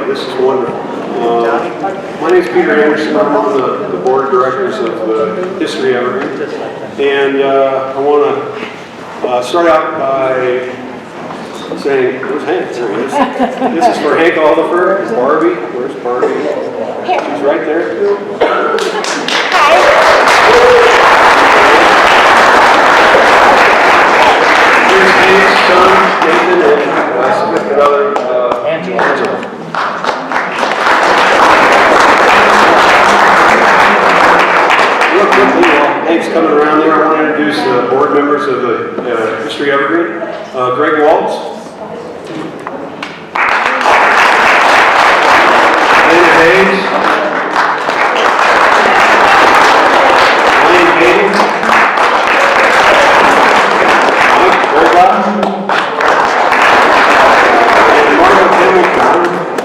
This is wonderful. My name is Peter Anderson. I'm on the board of directors of History Evergreen. And I want to start out by saying, where's Hank? There he is. This is for Hank Alderfer. Barbie. Where's Barbie? She's right there. Here's Hank's son, Nathan, and significant other, Angela. Real quickly, while Hank's coming around there, I want to introduce the board members of the History Evergreen. Greg Waltz. Linda Hayes. Wayne Hayes. Mike Goldbach. And Martha Hamilton.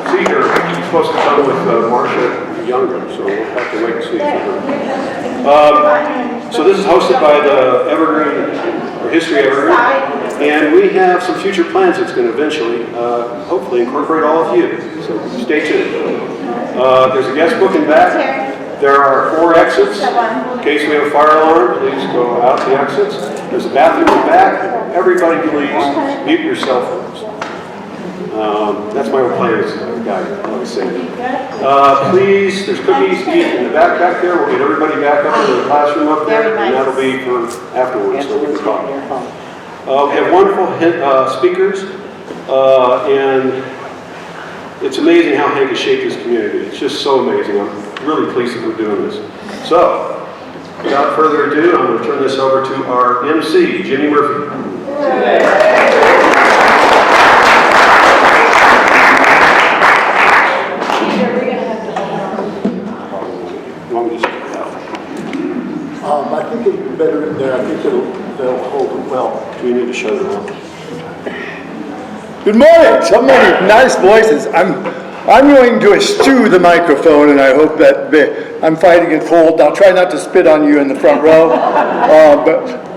See her. She's supposed to come with Marcia Younger, so we'll have to wait and see for her. So this is hosted by the Evergreen, or History Evergreen, and we have some future plans that's going to eventually, hopefully, incorporate all of you. So stay tuned. There's a guest book in back. There are 4 exits. In case we have a fire alarm, please go out the exits. There's a bathroom in back. Everybody, please mute your cell phones. That's my old player's guide, I was saying. Please, there's cookies to eat in the back there. We'll get everybody back up into the classroom up there, and that'll be for afterwards, so we can talk. We have wonderful speakers, and it's amazing how Hank has shaped his community. It's just so amazing. I'm really pleased that we're doing this. So, without further ado, I'm going to turn this over to our MC, Jimmy Murphy. I think it'll be better in there. I think they'll hold it well. Do we need to shut it off? Good morning. So many nice voices. I'm going to eschew the microphone, and I hope that I'm fighting it cold. I'll try not to spit on you in the front row,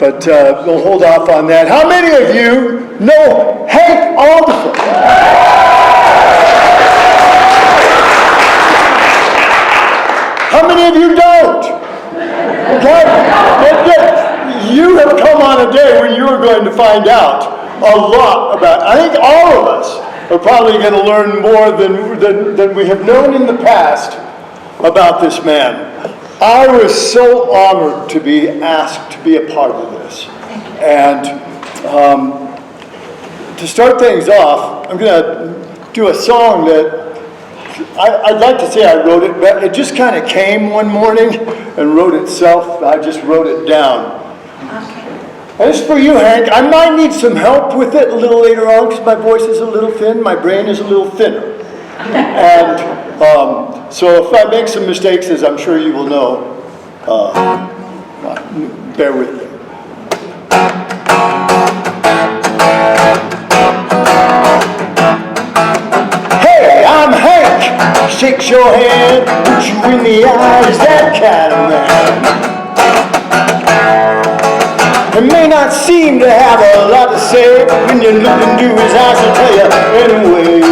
but we'll hold off on that. How many of you know Hank Alderfer? How many of you don't? Okay, you have come on a day when you are going to find out a lot about, I think all of us are probably going to learn more than we have known in the past about this man. I was so honored to be asked to be a part of this. And to start things off, I'm going to do a song that I'd like to say I wrote it, but it just kind of came one morning and wrote itself. I just wrote it down. And it's for you, Hank. I might need some help with it a little later on because my voice is a little thin, my brain is a little thinner. And so if I make some mistakes, as I'm sure you will know, bear with me. Shakes your hand, looks you in the eyes, that kind of man. He may not seem to have a lot to say, but when you look into his eyes, he'll tell you anyway.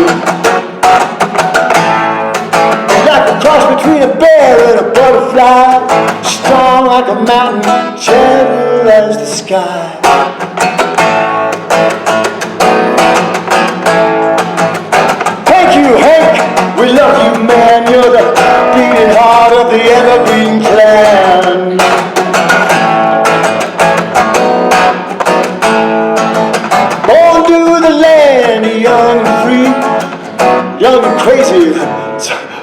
He's like a cross between a bear and a butterfly, strong like a mountain, gentle as the sky. Thank you, Hank. We love you, man. You're the beating heart of the Evergreen clan. Born to the land, young and free, young and crazy,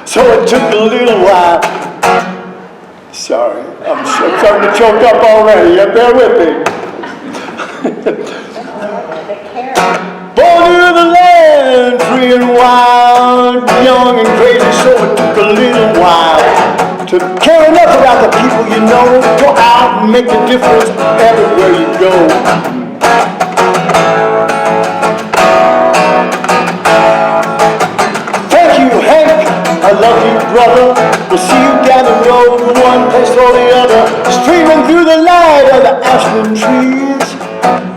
so it took a little while. Sorry, I'm starting to choke up already. You bear with me. Born to the land, free and wild, young and crazy, so it took a little while to care enough about the people you know, go out and make a difference everywhere you go. Thank you, Hank. I love you, brother. We'll see you down the road, one place or the other, streaming through the light of the aspen trees.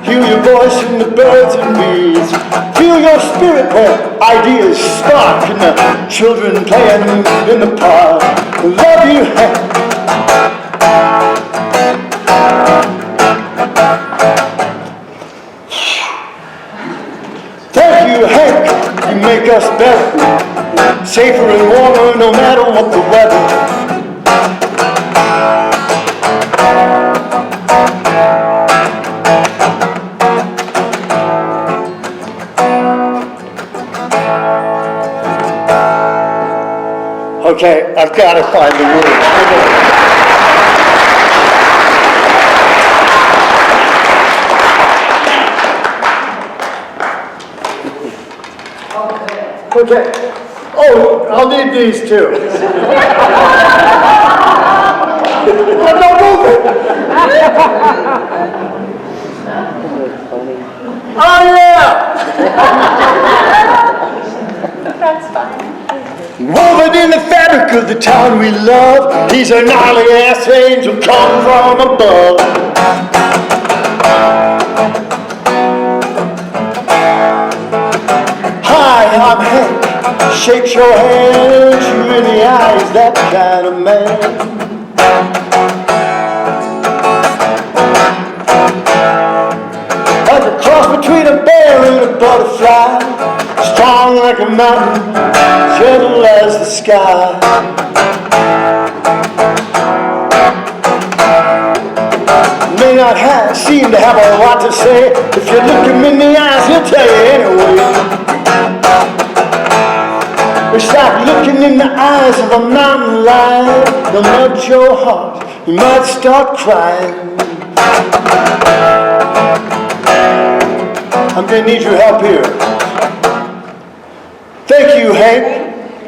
Hear your voice in the birds and bees. Feel your spirit where ideas spark and the children playing in the park. Love you, Hank. Thank you, Hank. You make us better, safer and warmer no matter what the weather. Okay, I've got to find the words. Okay. Oh, I'll need these too. Oh, don't move it. Oh, yeah. That's fine. Woven in the fabric of the town we love, he's a gnarly ass angel come from above. Hi, I'm Hank. Shakes your hand, looks you in the eyes, that kind of man. Like a cross between a bear and a butterfly, strong like a mountain, gentle as the sky. May not seem to have a lot to say. If you look him in the eyes, he'll tell you anyway. It's like looking in the eyes of a mountain lion. They'll melt your heart. You might start crying. I'm gonna need your help here. Thank you, Hank.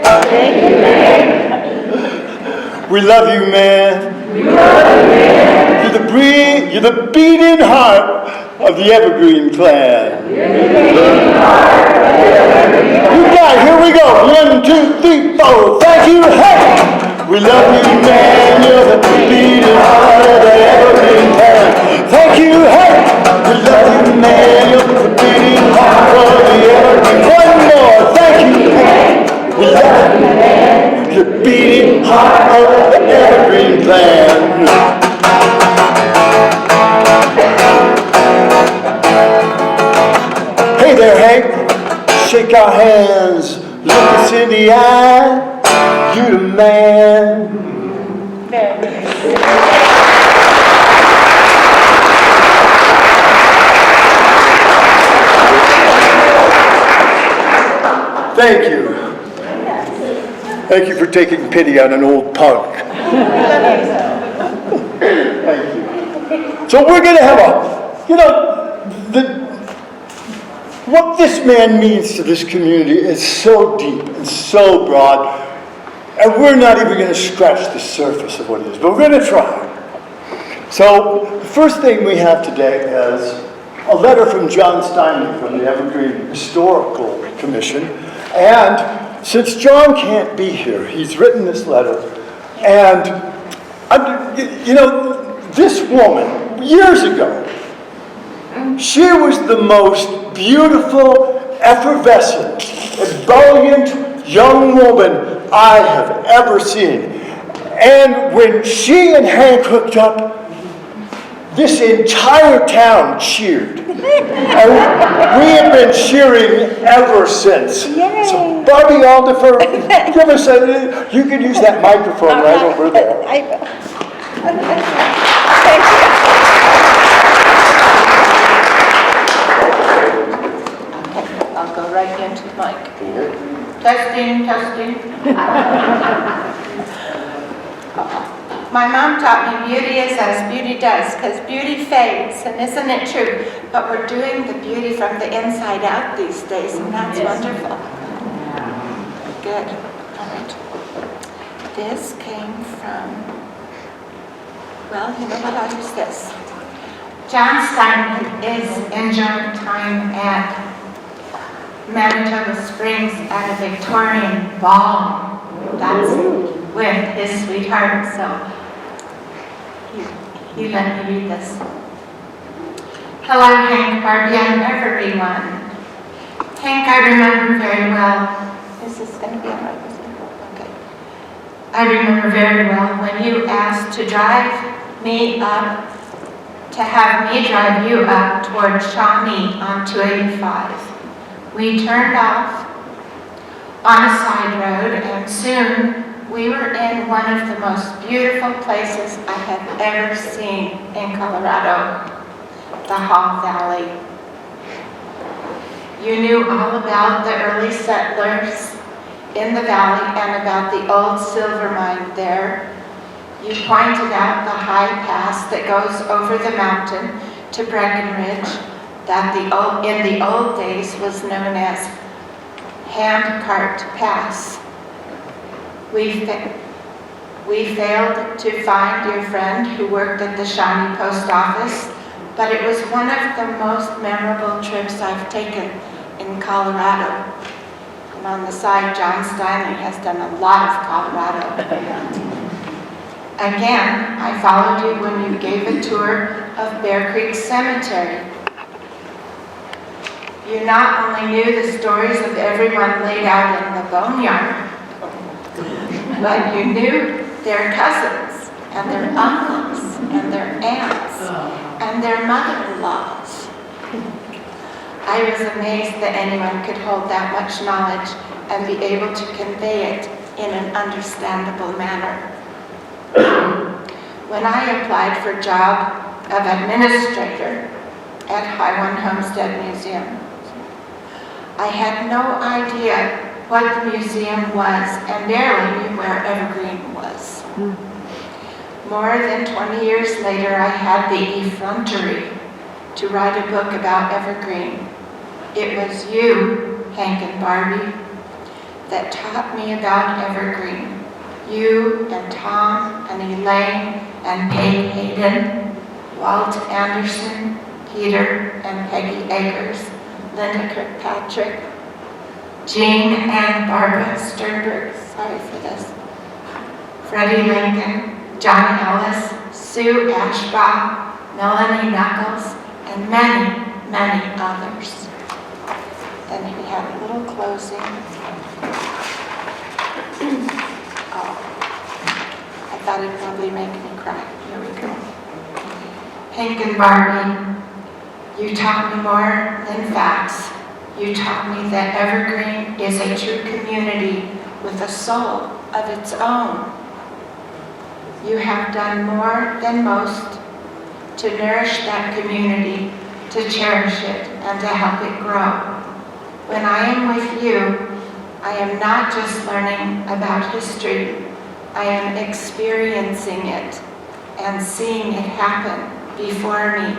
Thank you, Hank. We love you, man. We love you, man. You're the beating heart of the Evergreen clan. You're the beating heart of the Evergreen clan. You got it. Here we go. 1, 2, 3, 4. Thank you, Hank. We love you, man. You're the beating heart of the Evergreen clan. Thank you, Hank. We love you, man. You're the beating heart of the Evergreen. One more. Thank you, Hank. We love you, man. You're the beating heart of the Evergreen clan. Hey there, Hank. Shake our hands. Look us in the eye. You the man. Very nice. Thank you. Thank you for taking pity on an old punk. Thank you. So we're going to have what this man means to this community is so deep and so broad, and we're not even going to scratch the surface of what it is, but we're going to try. So the first thing we have today is a letter from John Steinman from the Evergreen Historical Commission. And since John can't be here, he's written this letter. And, this woman, years ago, she was the most beautiful, effervescent, ebullient young woman I have ever seen. And when she and Hank hooked up, this entire town cheered. And we have been cheering ever since. Yay. So Barbie Alderfer, give us you can use that microphone right over there. I will. Thank you. Okay, I'll go right into the mic. Testing, testing. My mom taught me beauty is as beauty does, because beauty fades, and isn't it true? But we're doing the beauty from the inside out these days, and that's wonderful. Good. All right. This came from, well, you know what, I'll use this. John Steinman is enjoying time at Manitoba Springs at a Victorian ball. That's with his sweetheart, so he let me read this. Hello, Hank, Barbie, and everyone. Hank, I remember very well. Is this going to be on my Okay. I remember very well when you asked to drive me up, to have me drive you up toward Shawnee on 285. We turned off on a side road, and soon we were in one of the most beautiful places I have ever seen in Colorado, the Hog Valley. You knew all about the early settlers in the valley and about the old silver mine there. You pointed out the high pass that goes over the mountain to Breckenridge that in the old days was known as Handcart Pass. We failed to find your friend who worked at the Shawnee Post Office, but it was one of the most memorable trips I've taken in Colorado. And on the side, John Stanley has done a lot of Colorado. Again, I followed you when you gave a tour of Bear Creek Cemetery. You not only knew the stories of everyone laid out in the boneyard, but you knew their cousins and their uncles and their aunts and their mother-in-laws. I was amazed that anyone could hold that much knowledge and be able to convey it in an understandable manner. When I applied for a job of administrator at Highland Homestead Museum, I had no idea what the museum was and barely knew where Evergreen was. More than 20 years later, I had the effrontery to write a book about Evergreen. It was you, Hank and Barbie, that taught me about Evergreen. You and Tom and Elaine and Peg Hayden, Walt Anderson, Peter and Peggy Eggers, Linda Kirkpatrick, Jean and Barbara Sternberg, sorry for this, Freddie Lincoln, John Ellis, Sue Ashbaugh, Melanie Knuckles, and many, many others. Then he had a little closing. Oh, I thought it'd probably make me cry. Here we go. Hank and Barbie, you taught me more than facts. You taught me that Evergreen is a true community with a soul of its own. You have done more than most to nourish that community, to cherish it, and to help it grow. When I am with you, I am not just learning about history, I am experiencing it and seeing it happen before me.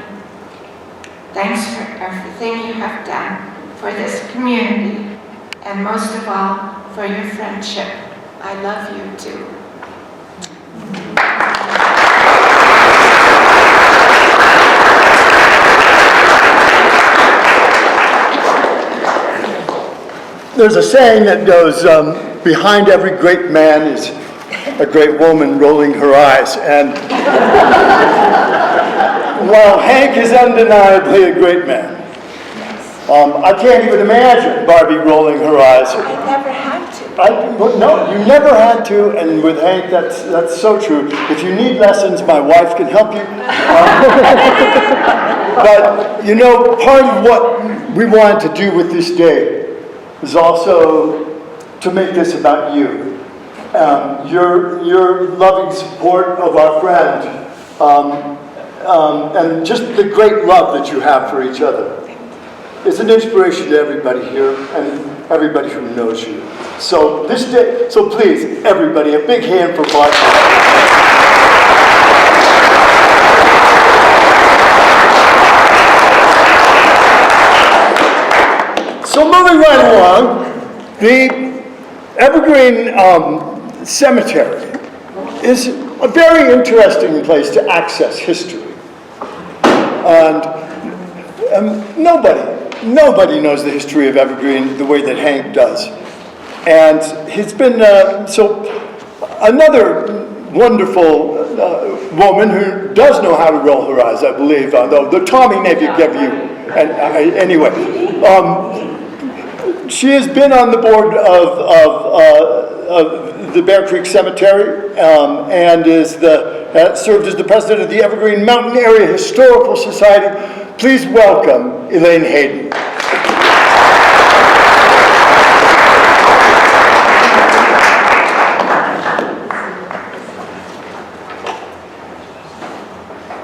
Thanks for everything you have done for this community, and most of all, for your friendship. I love you too. There's a saying that goes, behind every great man is a great woman rolling her eyes. And while Hank is undeniably a great man, I can't even imagine Barbie rolling her eyes. I never had to. No, you never had to, and with Hank, that's so true. If you need lessons, my wife can help you. But, you know, part of what we wanted to do with this day is also to make this about you. Your loving support of our friend, and just the great love that you have for each other. It's an inspiration to everybody here and everybody who knows you. So this day, so please, everybody, a big hand for Barbie. So moving right along, the Evergreen Cemetery is a very interesting place to access history. And nobody knows the history of Evergreen the way that Hank does. And he's been, so another wonderful woman who does know how to roll her eyes, I believe, although the Tommy maybe gave you, anyway. She has been on the board of the Bear Creek Cemetery and served as the president of the Evergreen Mountain Area Historical Society. Please welcome Elaine Hayden.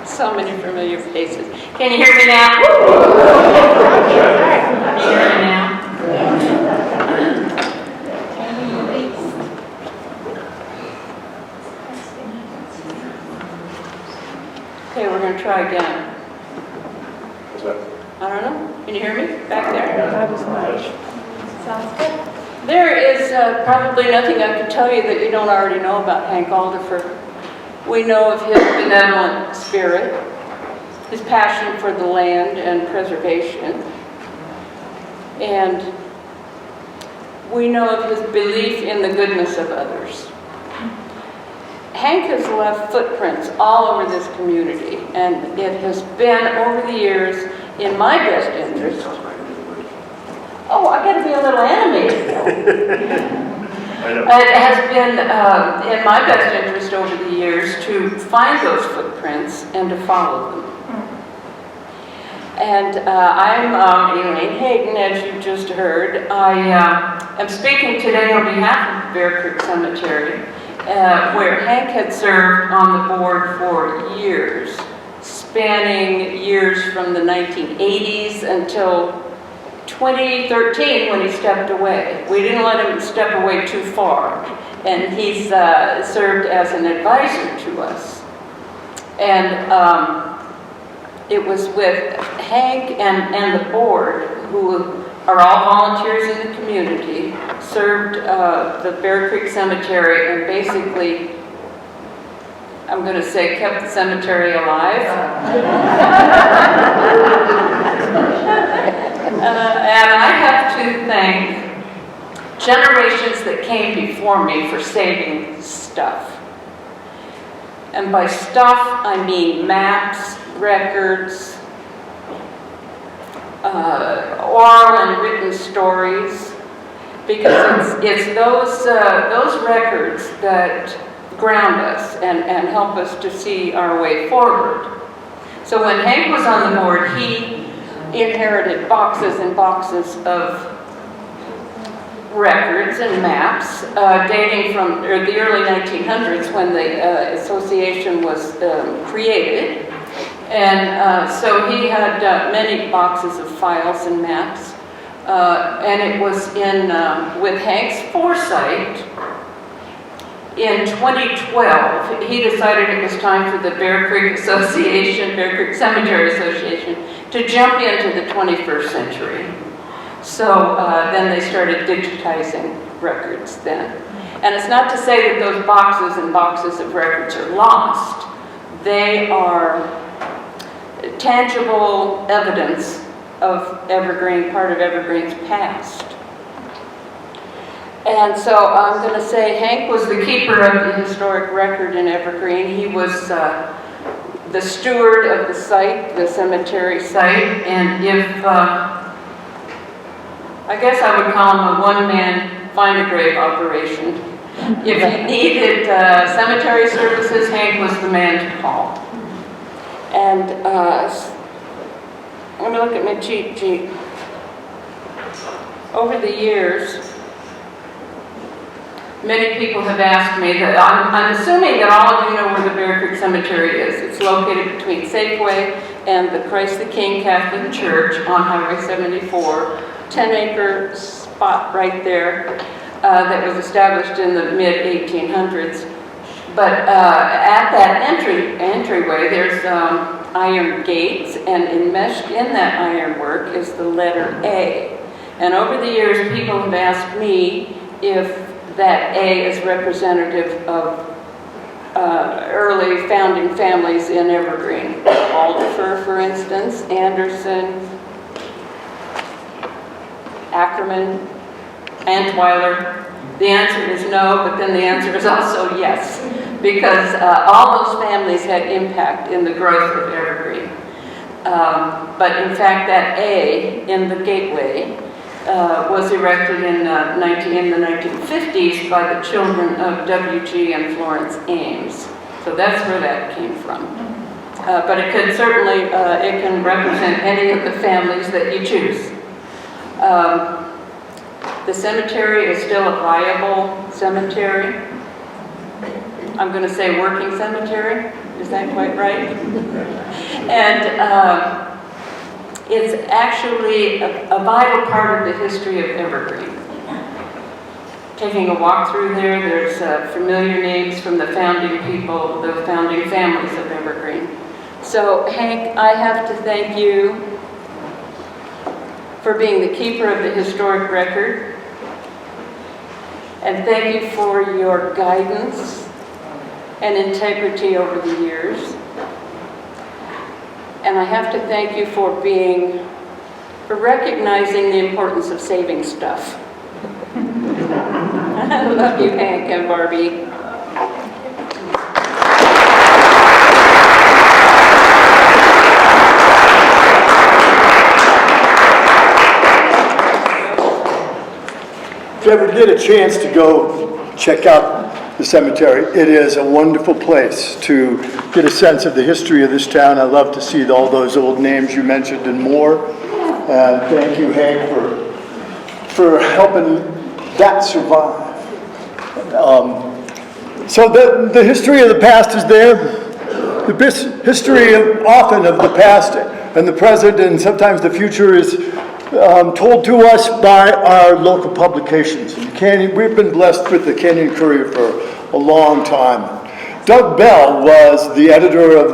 So many familiar faces. Can you hear me now? Can you hear me now? Okay, we're going to try again. What's that? I don't know. Can you hear me back there? Not as much. Sounds good. There is probably nothing I can tell you that you don't already know about Hank Alderfer. We know of his benevolent spirit, his passion for the land and preservation, and we know of his belief in the goodness of others. Hank has left footprints all over this community, and it has been over the years in my best interest. Oh, I got to be a little animated. It has been in my best interest over the years to find those footprints and to follow them. And I'm Elaine Hayden, as you just heard. I am speaking today on behalf of the Bear Creek Cemetery, where Hank had served on the board for years, spanning years from the 1980s until 2013 when he stepped away. We didn't let him step away too far, and he's served as an advisor to us. And it was with Hank and the board, who are all volunteers in the community, served the Bear Creek Cemetery and basically, I'm going to say, kept the cemetery alive. And I have to thank generations that came before me for saving stuff. And by stuff, I mean maps, records, oral and written stories, because it's those records that ground us and help us to see our way forward. So when Hank was on the board, he inherited boxes and boxes of records and maps dating from the early 1900s when the association was created. And so he had many boxes of files and maps. And it was with Hank's foresight, in 2012, he decided it was time for the Bear Creek Association, Bear Creek Cemetery Association, to jump into the 21st century. So then they started digitizing records then. And it's not to say that those boxes and boxes of records are lost. They are tangible evidence of Evergreen, part of Evergreen's past. And so I'm going to say Hank was the keeper of the historic record in Evergreen. He was the steward of the site, the cemetery site, and if, I guess I would call him a one-man find-a-grave operation. If you needed cemetery services, Hank was the man to call. And let me look at my cheat sheet. Over the years, many people have asked me that, I'm assuming that all of you know where the Bear Creek Cemetery is. It's located between Safeway and the Christ the King Catholic Church on Highway 74, 10-acre spot right there that was established in the mid-1800s. But at that entryway, there's iron gates, and enmeshed in that ironwork is the letter A. And over the years, people have asked me if that A is representative of early founding families in Evergreen. Alderfer, for instance, Anderson, Ackerman, Antweiler. The answer is no, but then the answer is also yes, because all those families had impact in the growth of Evergreen. But in fact, that A in the gateway was erected in the 1950s by the children of W.G. and Florence Ames. So that's where that came from. But it could certainly, it can represent any of the families that you choose. The cemetery is still a viable cemetery. I'm going to say working cemetery. Is that quite right? And it's actually a vital part of the history of Evergreen. Taking a walk through there, there's familiar names from the founding people, the founding families of Evergreen. So Hank, I have to thank you for being the keeper of the historic record. And thank you for your guidance and integrity over the years. And I have to thank you for recognizing the importance of saving stuff. I love you, Hank and Barbie. If you ever get a chance to go check out the cemetery, it is a wonderful place to get a sense of the history of this town. I love to see all those old names you mentioned and more. And thank you, Hank, for helping that survive. So the history of the past is there. The history often of the past and the present and sometimes the future is told to us by our local publications. We've been blessed with the Canyon Courier for a long time. Doug Bell was the editor of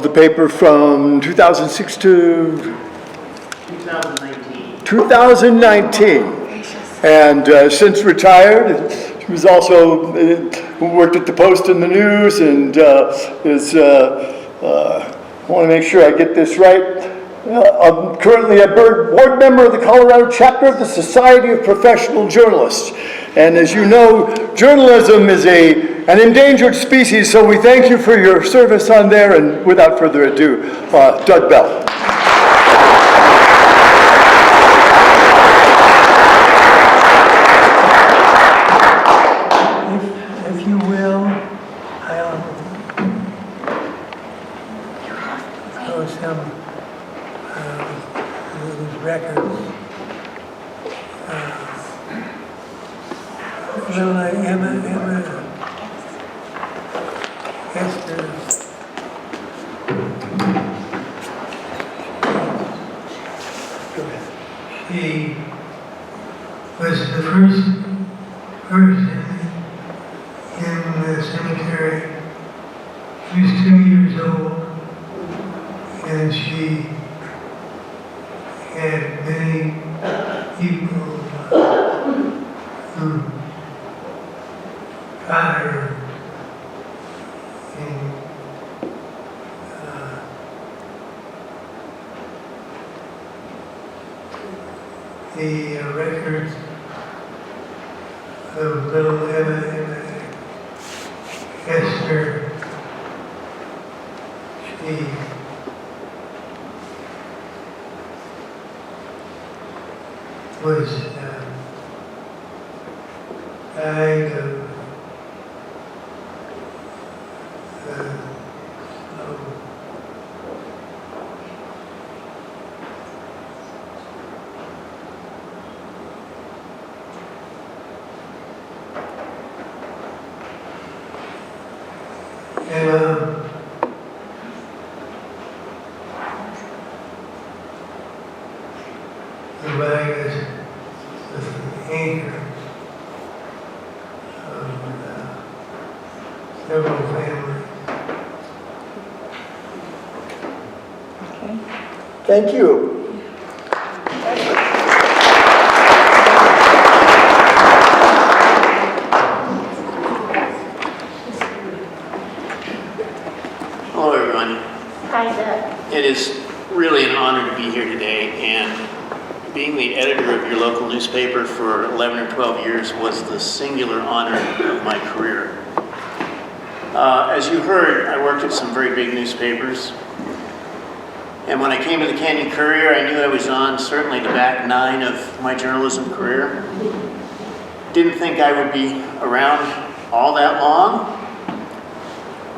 the paper from 2006 to 2019. And since retired, he was also worked at the Post and the News, and I want to make sure I get this right. I'm currently a board member of the Colorado chapter of the Society of Professional Journalists. And as you know, journalism is an endangered species, so we thank you for your service on there. And without further ado, Doug Bell. If you will, I'll show some these records. Little Emma Esther. She was the first person in the cemetery. She was 2 years old, and she had many people who got her in the records of little Emma Esther. She was died of the virus was the anchor of several families. Thank you. Hello, everyone. Hi, Doug. It is really an honor to be here today, and being the editor of your local newspaper for 11 or 12 years was the singular honor of my career. As you heard, I worked at some very big newspapers, And when I came to the Canyon Courier, I knew I was on certainly the back nine of my journalism career. Didn't think I would be around all that long,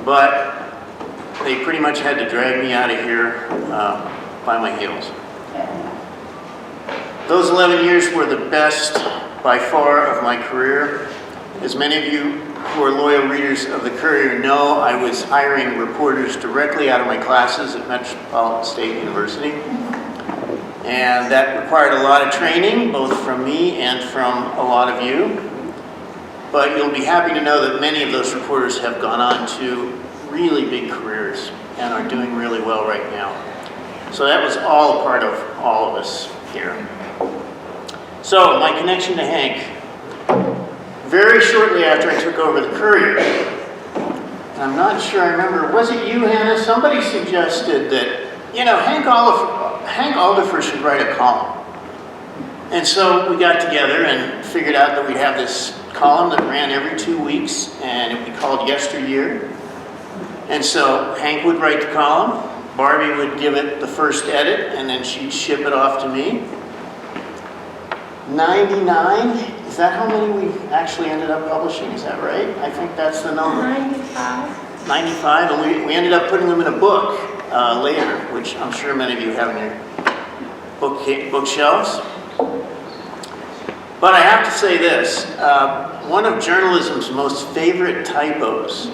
but they pretty much had to drag me out of here by my heels. Those 11 years were the best by far of my career. As many of you who are loyal readers of the Courier know, I was hiring reporters directly out of my classes at Metropolitan State University. And that required a lot of training, both from me and from a lot of you. But you'll be happy to know that many of those reporters have gone on to really big careers and are doing really well right now. So that was all a part of all of us here. So my connection to Hank. Very shortly after I took over the Courier, I'm not sure I remember, was it you, Hannah? Somebody suggested that, you know, Hank Alderfer should write a column. And so we got together and figured out that we'd have this column that ran every 2 weeks, and it would be called Yesteryear. And so Hank would write the column, Barbie would give it the first edit, and then she'd ship it off to me. 99, is that how many we actually ended up publishing? Is that right? I think that's the number. 95. 95, and we ended up putting them in a book later, which I'm sure many of you have in your bookshelves. But I have to say this, one of journalism's most favorite typos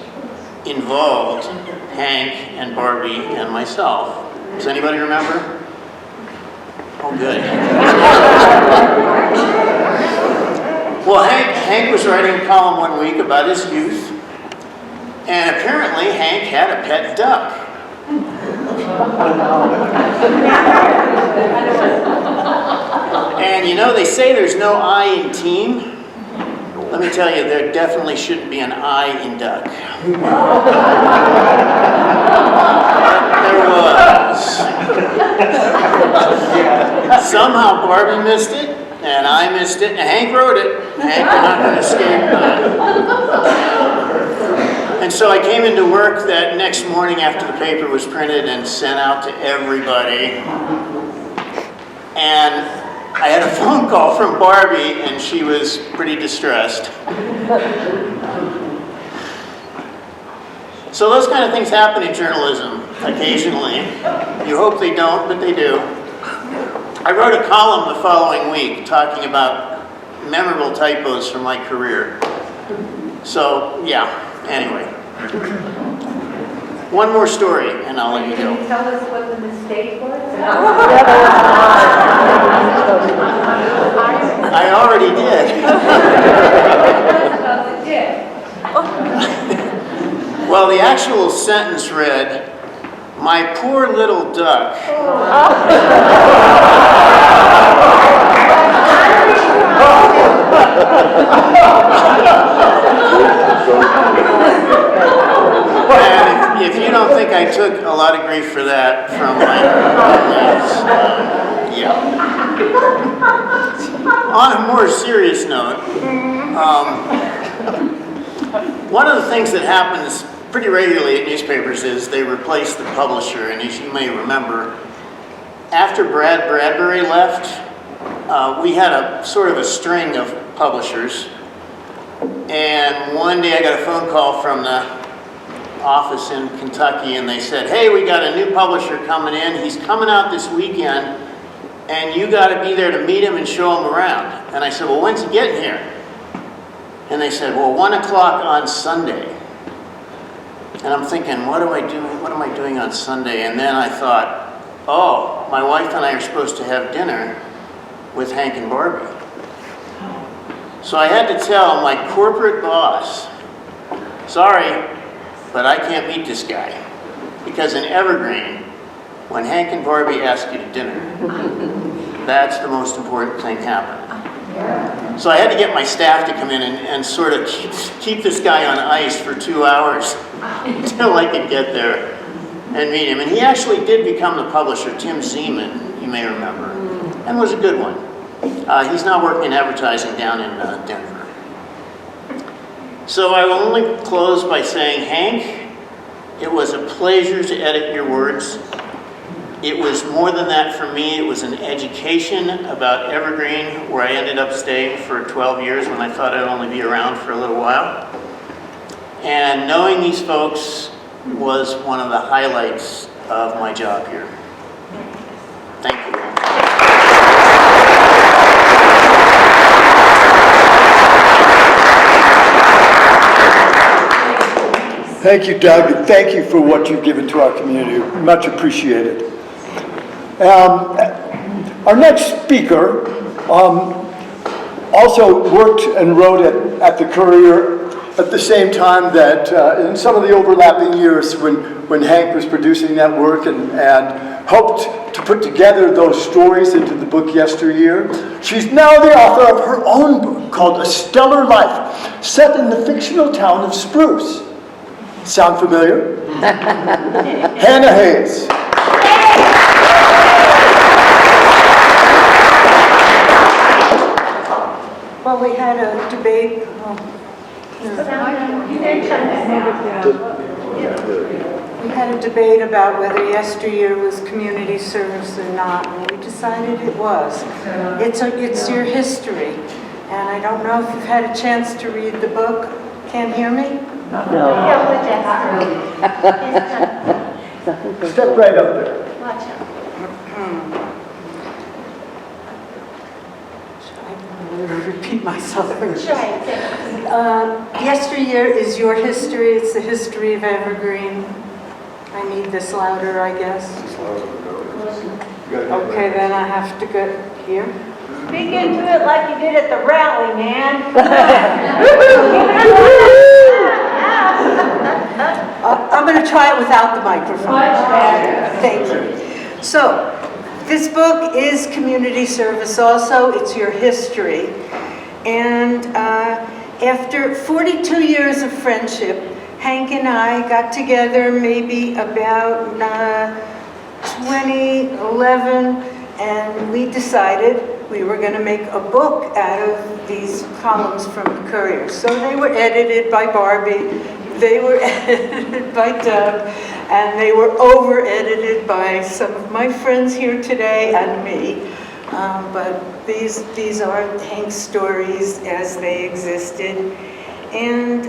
involved Hank and Barbie and myself. Does anybody remember? Oh, good. Well, Hank was writing a column one week about his youth, and apparently Hank had a pet duck. And you know, they say there's no I in team. Let me tell you, there definitely shouldn't be an I in duck. There was. Somehow Barbie missed it, and I missed it, and Hank wrote it. Hank, you're not going to escape that. And so I came into work that next morning after the paper was printed and sent out to everybody. And I had a phone call from Barbie, and she was pretty distressed. So those kind of things happen in journalism occasionally. You hope they don't, but they do. I wrote a column the following week talking about memorable typos from my career. So, yeah, anyway. One more story, and I'll let you go. Can you tell us what the mistake was? I already did. Well, the actual sentence read, "My poor little duck." And if you don't think I took a lot of grief for that from my colleagues, yeah. On a more serious note, one of the things that happens pretty regularly at newspapers is they replace the publisher, and as you may remember, after Brad Bradbury left, we had a sort of a string of publishers, and one day I got a phone call from the office in Kentucky, and they said, "Hey, we got a new publisher coming in. He's coming out this weekend, and you got to be there to meet him and show him around." And I said, "Well, when's he getting here?" And they said, "Well, 1 o'clock on Sunday." And I'm thinking, what am I doing on Sunday? And then I thought, oh, my wife and I are supposed to have dinner with Hank and Barbie. So I had to tell my corporate boss, sorry, but I can't meet this guy. Because in Evergreen, when Hank and Barbie ask you to dinner, that's the most important thing happening. So I had to get my staff to come in and sort of keep this guy on ice for 2 hours until I could get there and meet him. And he actually did become the publisher, Tim Zeman, you may remember, and was a good one. He's now working in advertising down in Denver. So I will only close by saying, Hank, it was a pleasure to edit your words. It was more than that for me. It was an education about Evergreen, where I ended up staying for 12 years when I thought I'd only be around for a little while. And knowing these folks was one of the highlights of my job here. Thank you. Thank you, Doug, and thank you for what you've given to our community. Much appreciated. Our next speaker also worked and wrote at the Courier at the same time that in some of the overlapping years when Hank was producing that work and hoped to put together those stories into the book Yesteryear. She's now the author of her own book called A Stellar Life, set in the fictional town of Spruce. Sound familiar? Hannah Hayes. Well, we had a debate. We had a debate about whether Yesteryear was community service or not, and we decided it was. It's your history, and I don't know if you've had a chance to read the book. Can't hear me? No. Step right up there. Watch out. I'm going to repeat myself. Try it. Yesteryear is your history. It's the history of Evergreen. I need this louder, I guess. Okay, then I have to go here. Speak into it like you did at the rally, man. I'm going to try it without the microphone. Thank you. So, this book is community service also. It's your history. And after 42 years of friendship, Hank and I got together maybe about 2011, and we decided we were going to make a book out of these columns from the Courier. So they were edited by Barbie, they were edited by Doug, and they were over-edited by some of my friends here today and me. But these are Hank's stories as they existed. And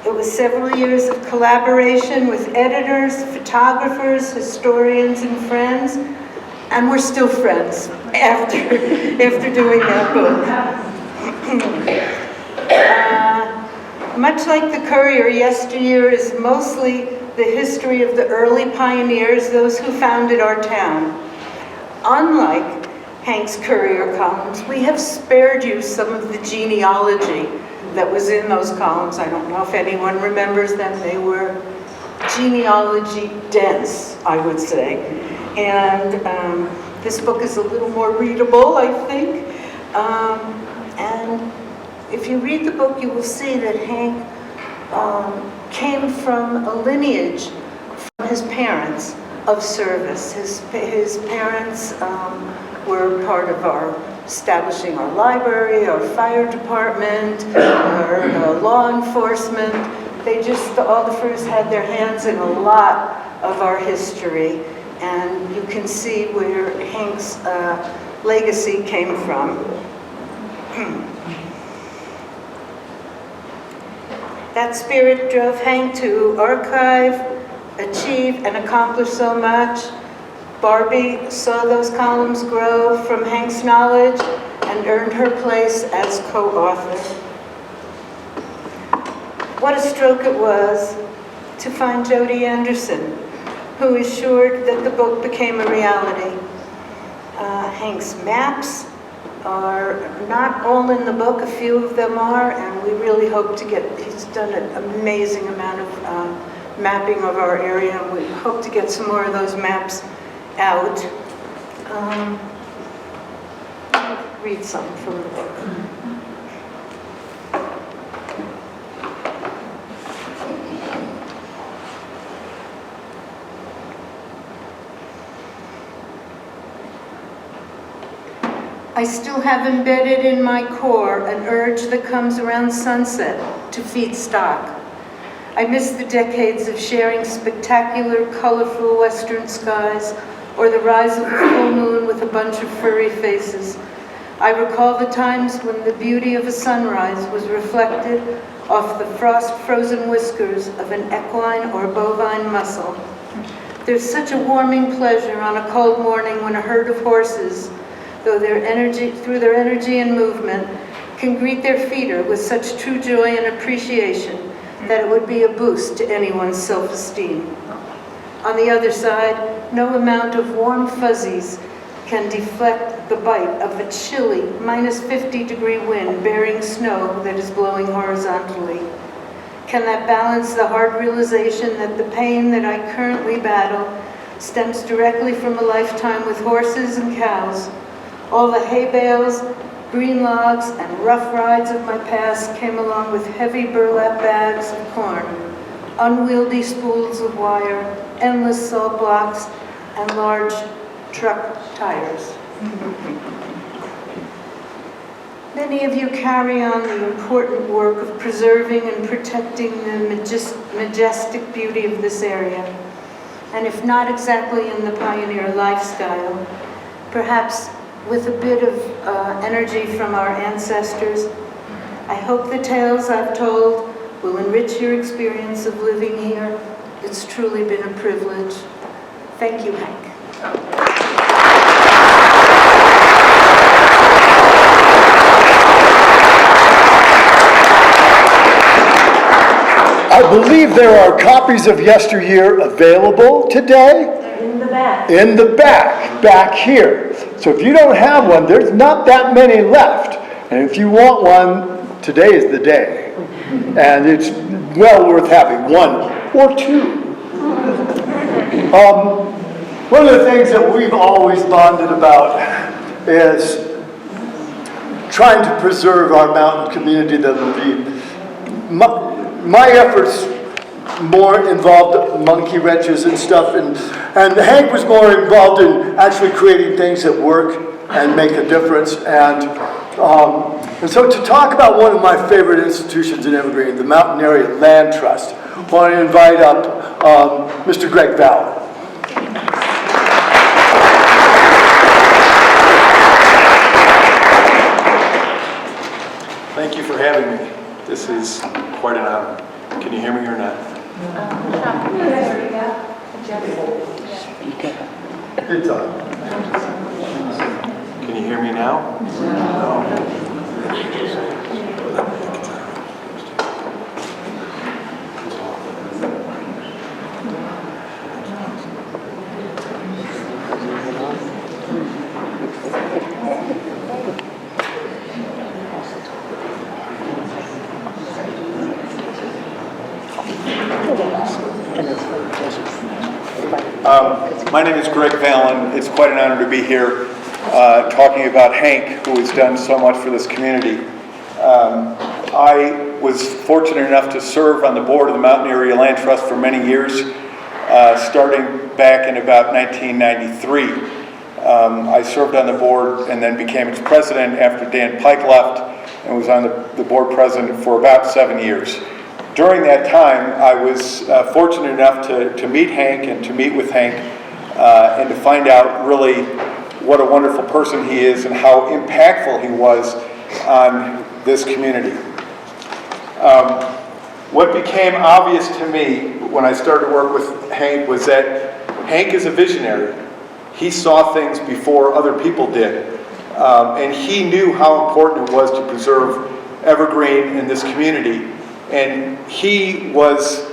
it was several years of collaboration with editors, photographers, historians, and friends, and we're still friends after doing that book. Much like the Courier, Yesteryear is mostly the history of the early pioneers, those who founded our town. Unlike Hank's Courier columns, we have spared you some of the genealogy that was in those columns. I don't know if anyone remembers them. They were genealogy dense, I would say. And this book is a little more readable, I think. And if you read the book, you will see that Hank came from a lineage from his parents of service. His parents were part of establishing our library, our fire department, our law enforcement. The Alderfers had their hands in a lot of our history, and you can see where Hank's legacy came from. That spirit drove Hank to archive, achieve, and accomplish so much. Barbie saw those columns grow from Hank's knowledge and earned her place as co-author. What a stroke it was to find Jody Anderson, who assured that the book became a reality. Hank's maps are not all in the book, a few of them are, and we really hope to he's done an amazing amount of mapping of our area, and we hope to get some more of those maps out. Read some from the book. I still have embedded in my core an urge that comes around sunset to feed stock. I miss the decades of sharing spectacular, colorful western skies or the rise of a full moon with a bunch of furry faces. I recall the times when the beauty of a sunrise was reflected off the frost-frozen whiskers of an equine or bovine muscle. There's such a warming pleasure on a cold morning when a herd of horses, through their energy and movement, can greet their feeder with such true joy and appreciation that it would be a boost to anyone's self-esteem. On the other side, no amount of warm fuzzies can deflect the bite of a chilly -50-degree wind bearing snow that is blowing horizontally. Can that balance the hard realization that the pain that I currently battle stems directly from a lifetime with horses and cows? All the hay bales, green logs, and rough rides of my past came along with heavy burlap bags of corn, unwieldy spools of wire, endless salt blocks, and large truck tires. Many of you carry on the important work of preserving and protecting the majestic beauty of this area. And if not exactly in the pioneer lifestyle, perhaps with a bit of energy from our ancestors, I hope the tales I've told will enrich your experience of living here. It's truly been a privilege. Thank you, Hank. I believe there are copies of Yesteryear available today. In the back. In the back here. So if you don't have one, there's not that many left. And if you want one, today is the day. And it's well worth having one or two. One of the things that we've always bonded about is trying to preserve our mountain community that Levine. My efforts more involved monkey wrenches and stuff, and Hank was more involved in actually creating things that work and make a difference. And so to talk about one of my favorite institutions in Evergreen, the Mountain Area Land Trust, I want to invite up Mr. Greg Vallon. Thank you for having me. This is quite an honor. Can you hear me or not? It's on. Can you hear me now? No. My name is Greg Vallon. It's quite an honor to be here talking about Hank, who has done so much for this community. I was fortunate enough to serve on the board of the Mountain Area Land Trust for many years, starting back in about 1993. I served on the board and then became its president after Dan Pike left, and was on the board president for about 7 years. During that time, I was fortunate enough to meet Hank and to meet with Hank and to find out really what a wonderful person he is and how impactful he was on this community. What became obvious to me when I started to work with Hank was that Hank is a visionary. He saw things before other people did. And he knew how important it was to preserve Evergreen in this community. And he was,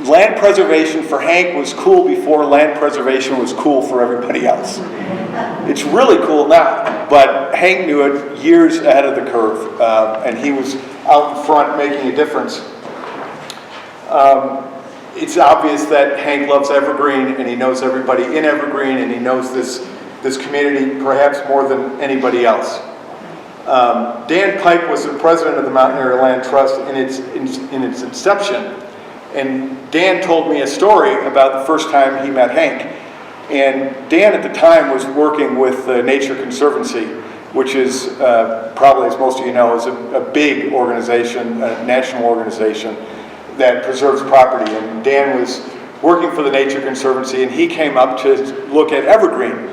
land preservation for Hank was cool before land preservation was cool for everybody else. It's really cool now, but Hank knew it years ahead of the curve, and he was out in front making a difference. It's obvious that Hank loves Evergreen, and he knows everybody in Evergreen, and he knows this community perhaps more than anybody else. Dan Pike was the president of the Mountain Area Land Trust in its inception, and Dan told me a story about the first time he met Hank. And Dan at the time was working with the Nature Conservancy, which is probably, as most of you know, is a big organization, a national organization that preserves property. And Dan was working for the Nature Conservancy, and he came up to look at Evergreen.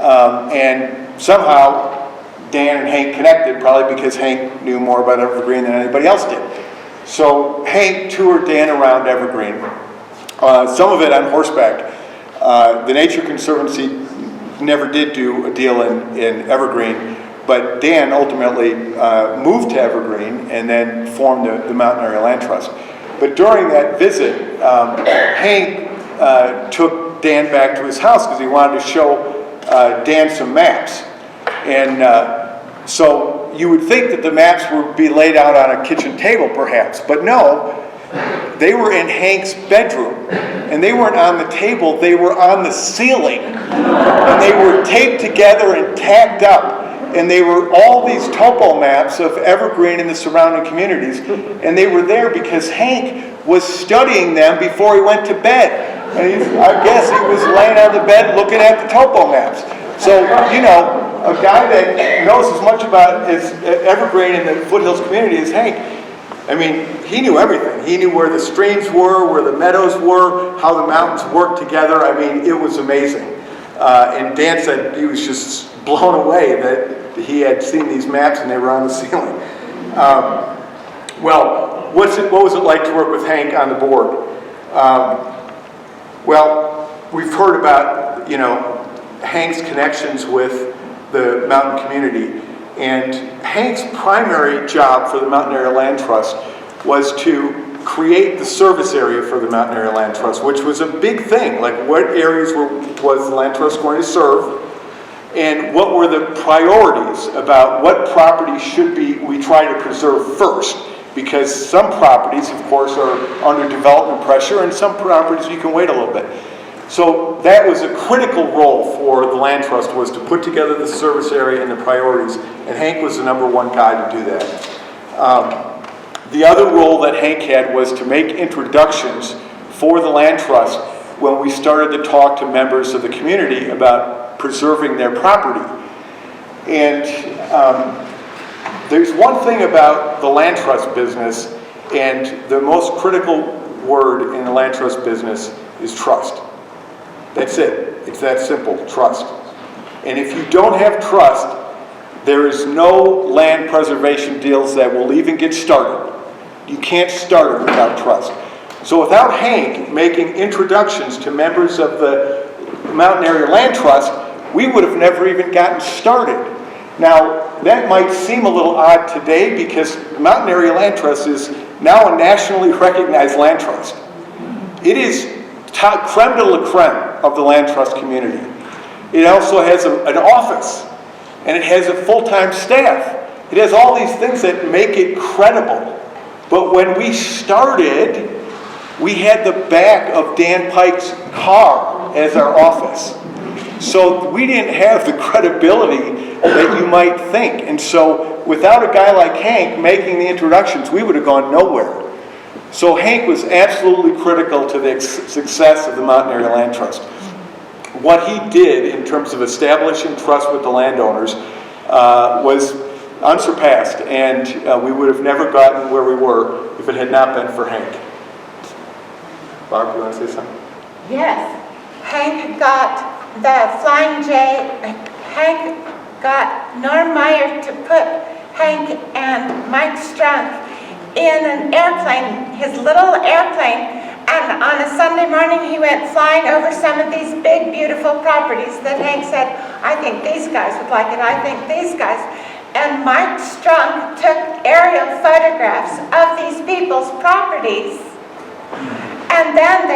And somehow Dan and Hank connected, probably because Hank knew more about Evergreen than anybody else did. So Hank toured Dan around Evergreen, some of it on horseback. The Nature Conservancy never did do a deal in Evergreen, but Dan ultimately moved to Evergreen and then formed the Mountain Area Land Trust. But during that visit, Hank took Dan back to his house because he wanted to show Dan some maps. And so you would think that the maps would be laid out on a kitchen table perhaps, but no, they were in Hank's bedroom. And they weren't on the table, they were on the ceiling. And they were taped together and tacked up. And they were all these topo maps of Evergreen and the surrounding communities. And they were there because Hank was studying them before he went to bed. And I guess he was laying on the bed looking at the topo maps. So, you know, a guy that knows as much about Evergreen and the foothills community as Hank, I mean, he knew everything. He knew where the streams were, where the meadows were, how the mountains worked together. I mean, it was amazing. And Dan said he was just blown away that he had seen these maps and they were on the ceiling. Well, what was it like to work with Hank on the board? Well, we've heard about, you know, Hank's connections with the mountain community. And Hank's primary job for the Mountain Area Land Trust was to create the service area for the Mountain Area Land Trust, which was a big thing. Like, what areas was the Land Trust going to serve? And what were the priorities about what properties should we try to preserve first? Because some properties, of course, are under development pressure, and some properties you can wait a little bit. So that was a critical role for the Land Trust, was to put together the service area and the priorities, and Hank was the #1 guy to do that. The other role that Hank had was to make introductions for the Land Trust when we started to talk to members of the community about preserving their property. And there's one thing about the Land Trust business, and the most critical word in the Land Trust business is trust. That's it. It's that simple, trust. And if you don't have trust, there is no land preservation deals that will even get started. You can't start it without trust. So without Hank making introductions to members of the Mountain Area Land Trust, we would have never even gotten started. Now, that might seem a little odd today because Mountain Area Land Trust is now a nationally recognized land trust. It is creme de la creme of the land trust community. It also has an office, and it has a full-time staff. It has all these things that make it credible. But when we started, we had the back of Dan Pike's car as our office. So we didn't have the credibility that you might think. And so without a guy like Hank making the introductions, we would have gone nowhere. So Hank was absolutely critical to the success of the Mountain Area Land Trust. What he did in terms of establishing trust with the landowners was unsurpassed, and we would have never gotten where we were if it had not been for Hank. Barb, you want to say something? Yes, Hank got the Flying J, Hank got Norm Meyer to put Hank and Mike Strunk in an airplane, his little airplane, and on a Sunday morning he went flying over some of these big, beautiful properties that Hank said, I think these guys would like it, I think these guys. And Mike Strunk took aerial photographs of these people's properties. And then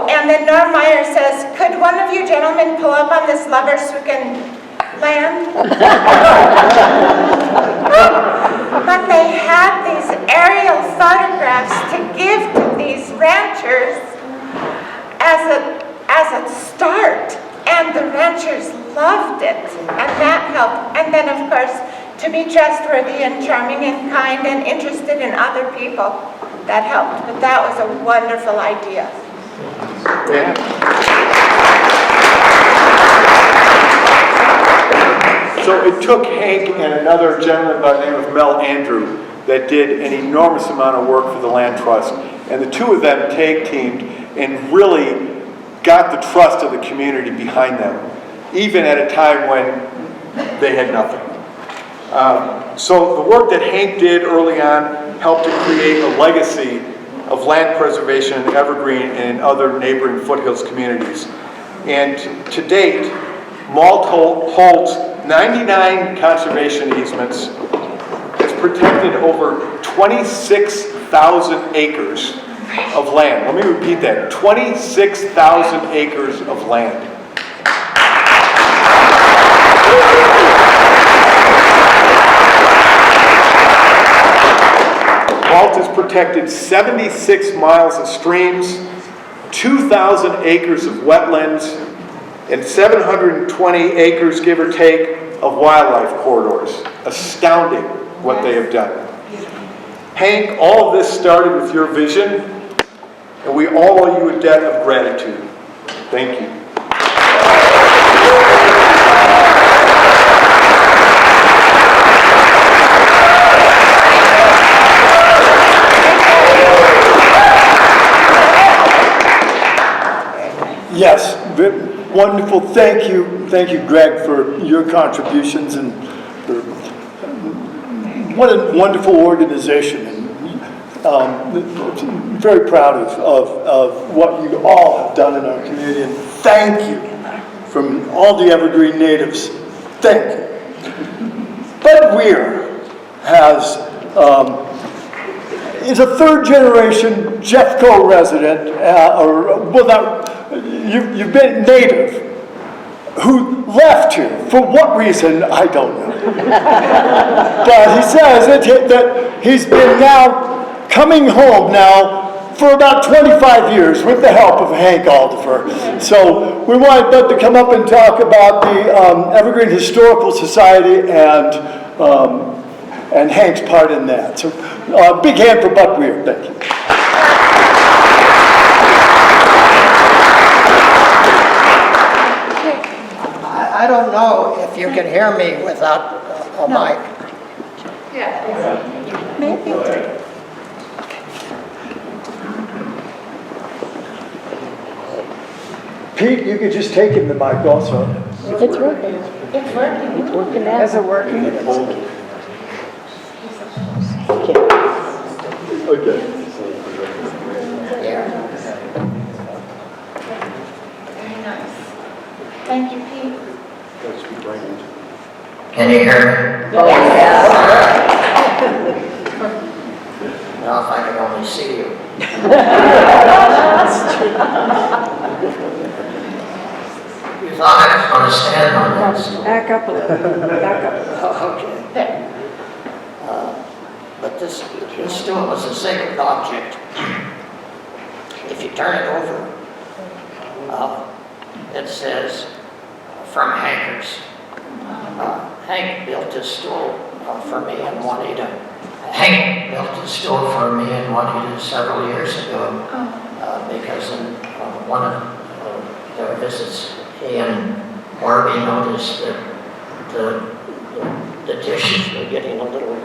and then Norm Meyer says, could one of you gentlemen pull up on this lever so we can land? But they had these aerial photographs to give to these ranchers as a start, and the ranchers loved it, and that helped. And then, of course, to be trustworthy and charming and kind and interested in other people, that helped. But that was a wonderful idea. Yeah. So it took Hank and another gentleman by the name of Mel Andrew that did an enormous amount of work for the Land Trust. And the two of them tag-teamed and really got the trust of the community behind them, even at a time when they had nothing. So the work that Hank did early on helped to create a legacy of land preservation in Evergreen and other neighboring foothills communities. And to date, MALT holds 99 conservation easements, has protected over 26,000 acres of land. Let me repeat that, 26,000 acres of land. MALT has protected 76 miles of streams, 2,000 acres of wetlands, and 720 acres, give or take, of wildlife corridors. Astounding what they have done. Hank, all of this started with your vision, and we all owe you a debt of gratitude. Thank you. Yes, wonderful. Thank you, Greg, for your contributions and for what a wonderful organization. And very proud of what you all have done in our community. And thank you from all the Evergreen natives. Thank you. Bud Weir is a third-generation Jeffco resident, you've been native, who left here. For what reason, I don't know. But he says that he's been now coming home now for about 25 years with the help of Hank Alderfer. So we wanted Bud to come up and talk about the Evergreen Historical Society and Hank's part in that. So big hand for Bud Weir. Thank you. I don't know if you can hear me without a mic. Yeah. Maybe. Pete, you could just take him the mic also. It's working. It's working. It's working now. Is it working? Okay. Yeah. Very nice. Thank you, Pete. Can you hear me? Yes. Now if I can only see you. You thought I was going to stand on this. Back up a little. Back up. Okay. But this stool is a sacred object. If you turn it over, it says, from Hankers. Hank built this stool for me in Juanita. Hank built this stool for me in Juanita several years ago because in one of their visits, he and Barbie noticed that the dishes were getting a little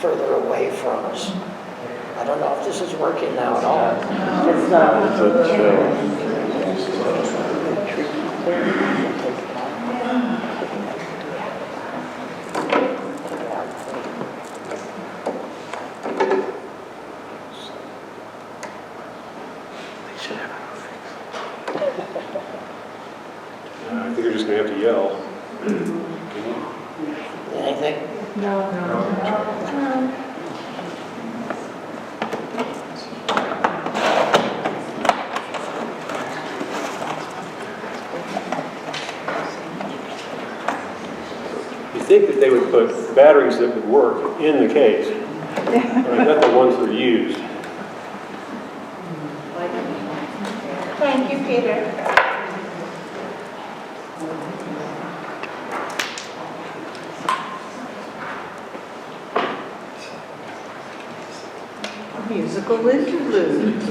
further away from us. I don't know if this is working now at all. It's not. I think you're just going to have to yell. Anything? No. You think that they would put batteries that would work in the case, not the ones that are used. Thank you, Peter. Musical interlude.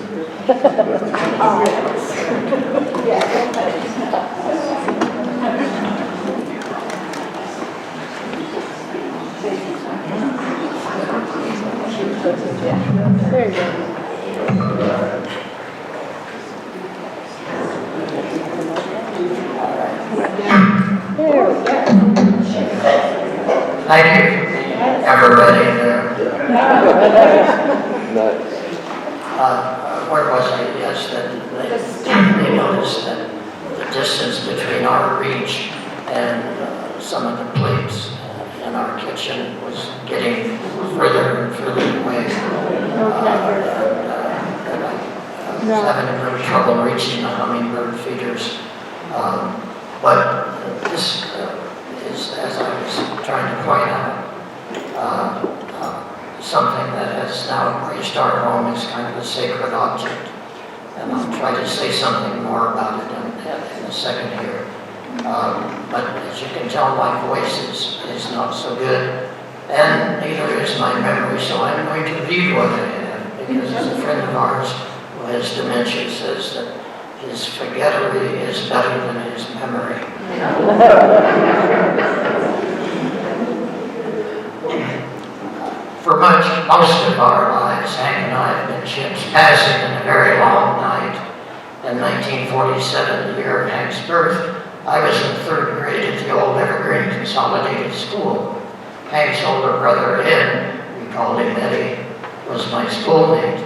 Thank you, everybody there. Where was I? Yes, that they noticed that the distance between our reach and some of the plates in our kitchen was getting further and further away. I was having a little trouble reaching the hummingbird feeders. But this is, as I was trying to point out, something that has now graced our home as kind of a sacred object. And I'll try to say something more about it in a second here. But as you can tell, my voice is not so good, and neither is my memory, so I'm going to read what I have, because as a friend of ours who has dementia says that his forgettery is better than his memory. For most of our lives, Hank and I have been ships passing in a very long night. In 1947, the year of Hank's birth, I was in 3rd grade at the old Evergreen Consolidated School. Hank's older brother, Ed, we called him Eddie, was my schoolmate.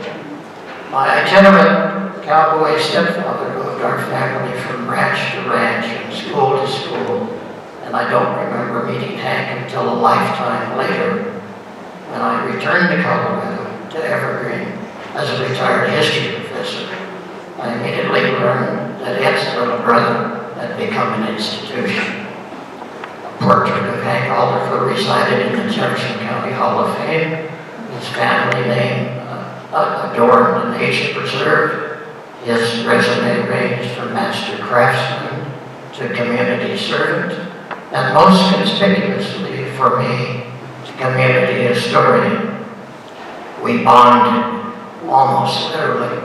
My itinerant cowboy stepfather moved our family from ranch to ranch and school to school, and I don't remember meeting Hank until a lifetime later, when I returned to Colorado, to Evergreen, as a retired history professor. I immediately learned that Ed's little brother had become an institution. A portrait of Hank Alderfer resided in the Jefferson County Hall of Fame. His family name adorned the nature preserve. His resume ranged from master craftsman to community servant, and most conspicuously for me, to community historian. We bonded almost literally.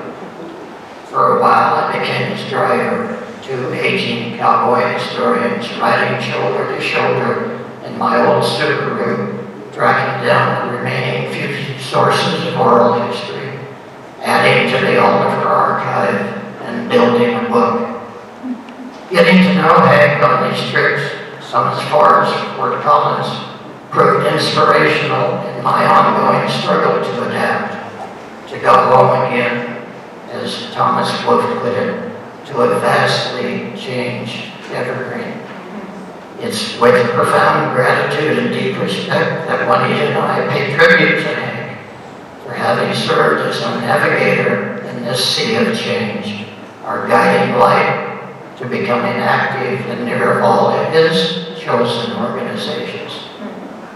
For a while, I became his driver, 2 aging cowboy historians riding shoulder to shoulder in my old Subaru, tracking down the remaining few sources of oral history, adding to the Alderfer archive, and building a book. Getting to know Hank on these trips, some as far as Fort Collins, proved inspirational in my ongoing struggle to adapt, to go home again, as Thomas Wolfe put it, to a vastly changed Evergreen. It's with profound gratitude and deep respect that Juanita and I pay tribute to Hank for having served as a navigator in this sea of change, our guiding light to becoming active in near all of his chosen organizations.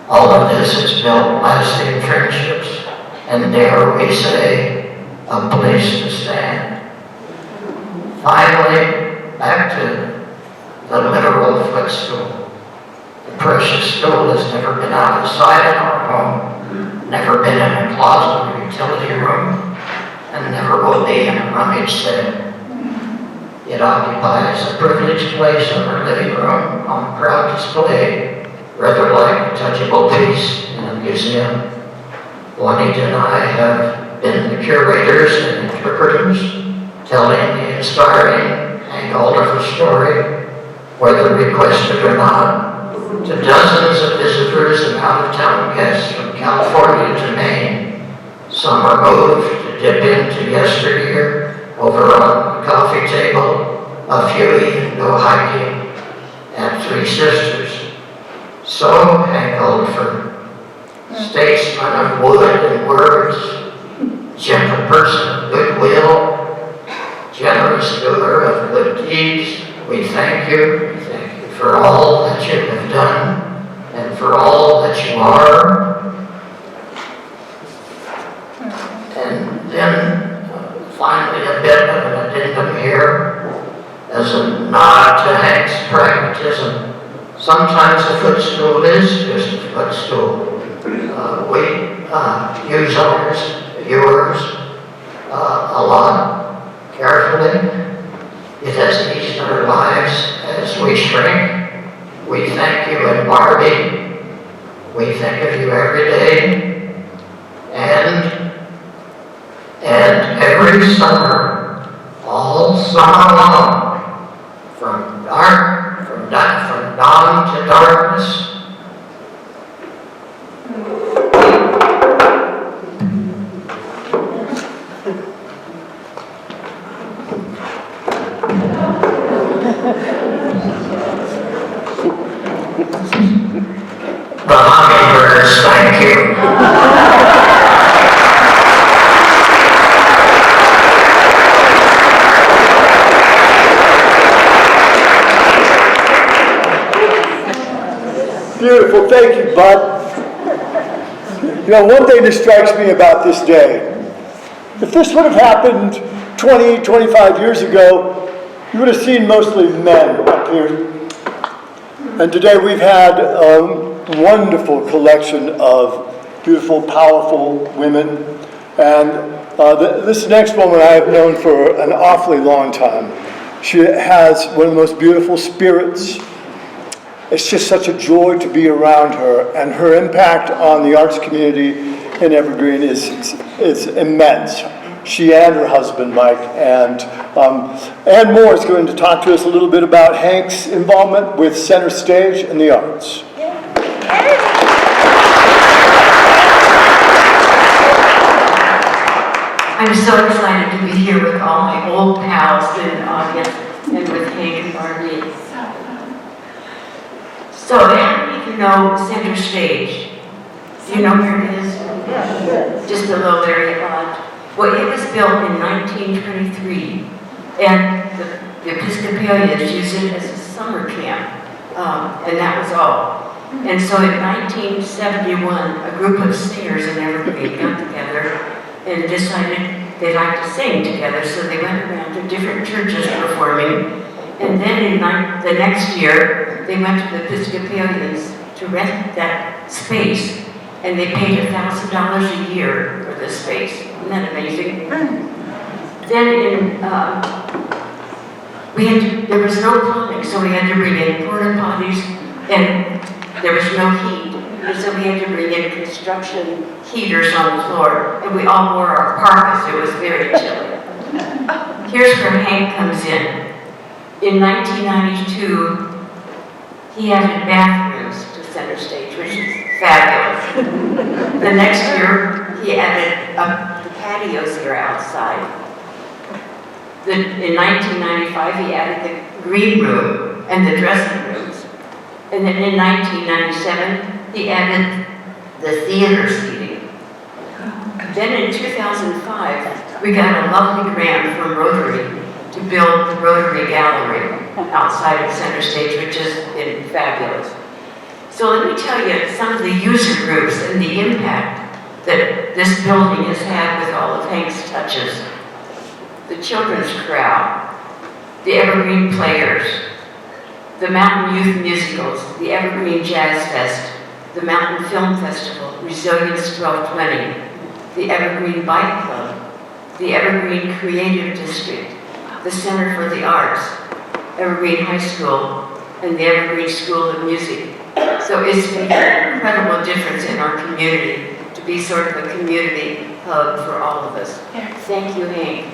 All of this has built lasting friendships, and dare we say, a place to stand. Finally, back to the literal footstool. The precious stool has never been out of sight in our home, never been in a closet or utility room, and never will be in a rummage set. It occupies a privileged place in our living room on proud display, rather like a touchable piece in a museum. Juanita and I have been the curators and interpreters, telling the inspiring Hank Alderfer story, whether requested or not, to dozens of visitors and out-of-town guests from California to Maine. Some are moved to dip into yesteryear over on the coffee table, a few even go hiking at Three Sisters. So, Hank Alderfer, statesman of wood and words, gentle person of goodwill, generous doer of good deeds, we thank you. We thank you for all that you have done and for all that you are. And then finally a bit of an addendum here as a nod to Hank's pragmatism. Sometimes a footstool is just a footstool. We use ours, yours, a lot, carefully. It has eased our lives as we shrink. We thank you and Barbie. We think of you every day. And every summer, all summer long, from dawn belong to darkness? The hummingbirds, thank you. Beautiful, thank you, Bud. You know, one thing that strikes me about this day, if this would have happened 20, 25 years ago, you would have seen mostly men up here. And today we've had a wonderful collection of beautiful, powerful women. And this next woman I have known for an awfully long time. She has one of the most beautiful spirits. It's just such a joy to be around her, and her impact on the arts community in Evergreen is immense. She and her husband, Mike, and Ann Moore is going to talk to us a little bit about Hank's involvement with Center Stage and the arts. I'm so excited to be here with all my old pals in the audience and with Hank and Barbie. So, how many of you know Center Stage? Do you know where it is? Just below there, you lot. Well, it was built in 1923, and the Episcopalians used it as a summer camp, and that was all. And so in 1971, a group of singers in Evergreen got together and decided they'd like to sing together, so they went around to different churches performing. And then in the next year, they went to the Episcopalians to rent that space, and they paid $1,000 a year for this space. Isn't that amazing? Then there was no plumbing, so we had to bring in porta potties, and there was no heat, and so we had to bring in construction heaters on the floor, and we all wore our parkas. It was very chilly. Here's where Hank comes in. In 1992, he added bathrooms to Center Stage, which is fabulous. The next year, he added the patios that are outside. In 1995, he added the green room and the dressing rooms. And then in 1997, he added the theater seating. Then in 2005, we got a lovely grant from Rotary to build the Rotary Gallery outside of Center Stage, which has been fabulous. So let me tell you some of the user groups and the impact that this building has had with all of Hank's touches. The Children's Chorale, the Evergreen Players, the Mountain Youth Musicals, the Evergreen Jazz Fest, the Mountain Film Festival, Resilience 1220, the Evergreen Bike Club, the Evergreen Creative District, the Center for the Arts, Evergreen High School, and the Evergreen School of Music. So it's made an incredible difference in our community to be sort of a community hub for all of us. Thank you, Hank.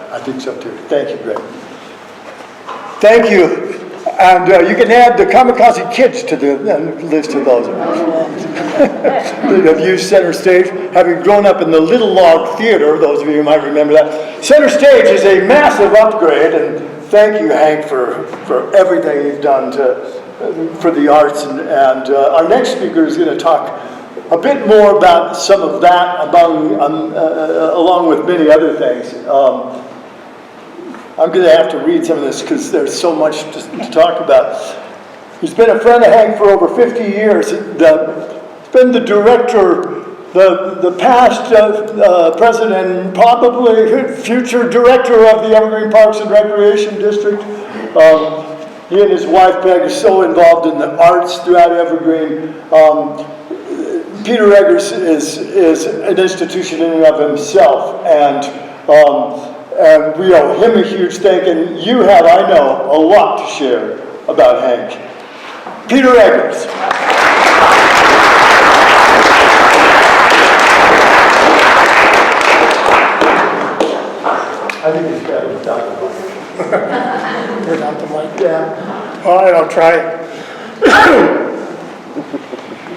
I think so too. Thank you, Greg. Thank you. And you can add the Kamikaze Kids to the list of those that have used Center Stage. Having grown up in the Little Log Theater, those of you who might remember that, Center Stage is a massive upgrade, and thank you, Hank, for everything you've done for the arts. And our next speaker is going to talk a bit more about some of that, along with many other things. I'm going to have to read some of this because there's so much to talk about. He's been a friend of Hank for over 50 years. He's been the director, the past president, and probably future director of the Evergreen Parks and Recreation District. He and his wife Peg are so involved in the arts throughout Evergreen. Peter Eggers is an institution in and of himself, and And we owe him a huge thank you, and you have, I know, a lot to share about Hank. Peter Eggers. I think this guy was Dr. Without the mic? Yeah. All right, I'll try it.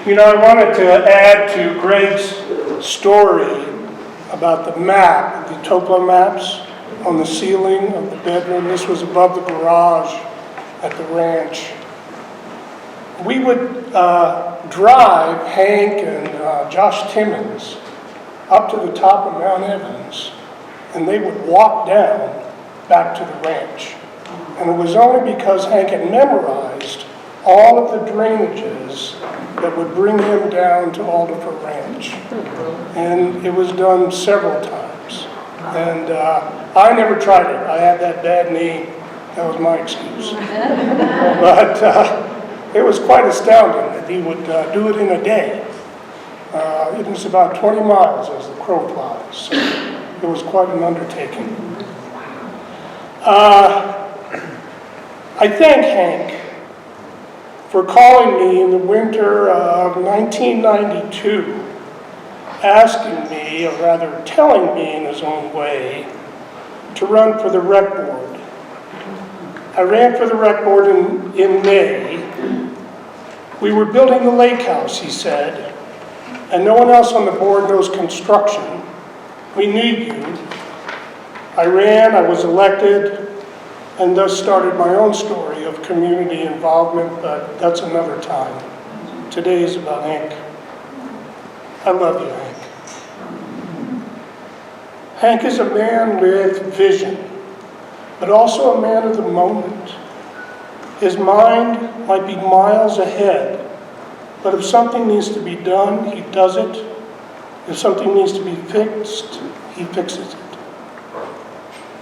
You know, I wanted to add to Greg's story about the map, the topo maps on the ceiling of the bedroom. This was above the garage at the ranch. We would drive Hank and Josh Timmons up to the top of Mount Evans, and they would walk down back to the ranch. And it was only because Hank had memorized all of the drainages that would bring him down to Alderfer Ranch. And it was done several times. And I never tried it. I had that bad knee. That was my excuse. But it was quite astounding that he would do it in a day. It was about 20 miles as the crow flies. So it was quite an undertaking. I thank Hank for calling me in the winter of 1992, asking me, or rather telling me in his own way, to run for the rec board. I ran for the rec board in May. We were building the lake house, he said, and no one else on the board knows construction. We need you. I ran, I was elected, and thus started my own story of community involvement, but that's another time. Today is about Hank. I love you, Hank. Hank is a man with vision, but also a man of the moment. His mind might be miles ahead, but if something needs to be done, he does it. If something needs to be fixed, he fixes it.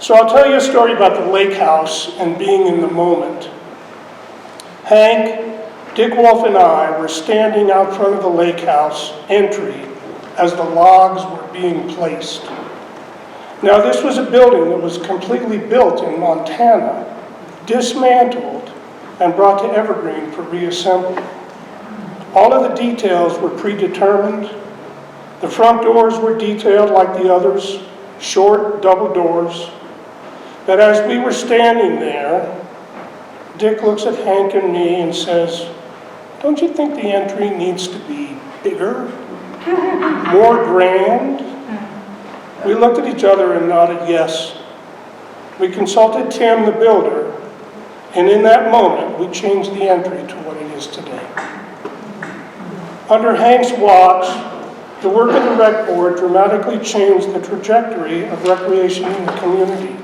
So I'll tell you a story about the lake house and being in the moment. Hank, Dick Wolf, and I were standing out front of the lake house entry as the logs were being placed. Now, this was a building that was completely built in Montana, dismantled, and brought to Evergreen for reassembly. All of the details were predetermined. The front doors were detailed like the others, short double doors. But as we were standing there, Dick looks at Hank and me and says, "Don't you think the entry needs to be bigger? More grand?" We looked at each other and nodded yes. We consulted Tim, the builder, and in that moment, we changed the entry to what it is today. Under Hank's watch, the work of the rec board dramatically changed the trajectory of recreation in the community.